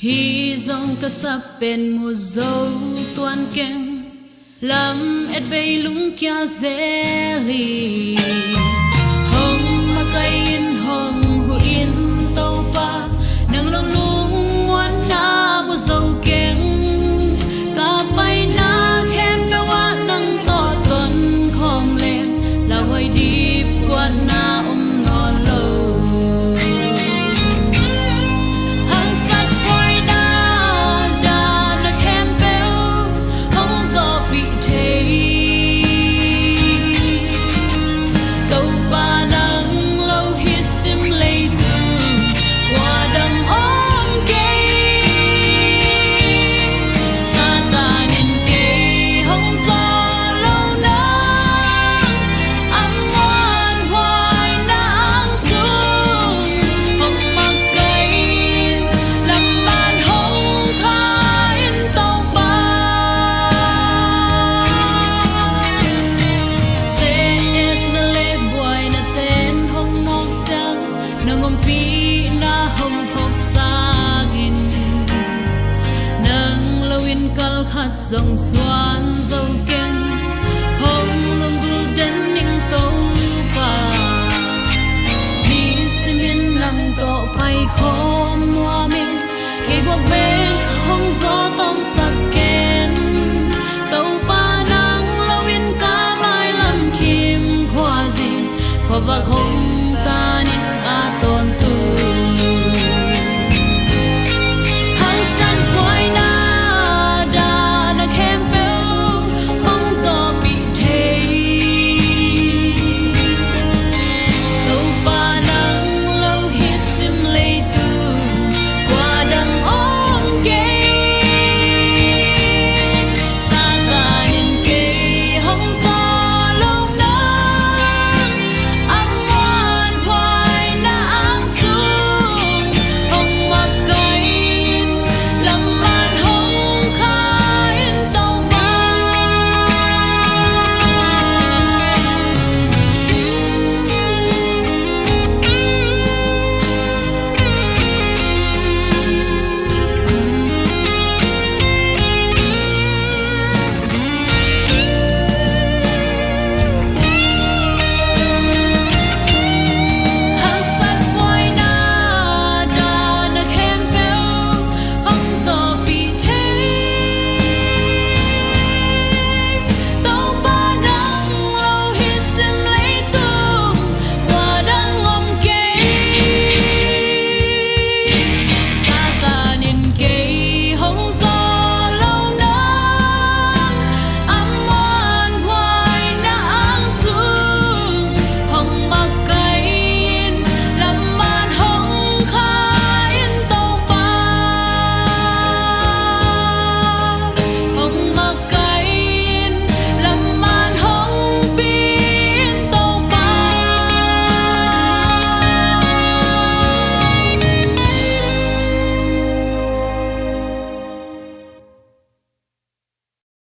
hi dòng cả sắp bên mùa dâu tuan keng làm et bay lúng kia dễ lì hồng mà cây in hồng hu in tàu pa nang long lung ngoan na mùa dâu keng cả bay na khem pe wa nang to tuan khom len là hoài đi qua na ngon lâu dòng xoan dâu keng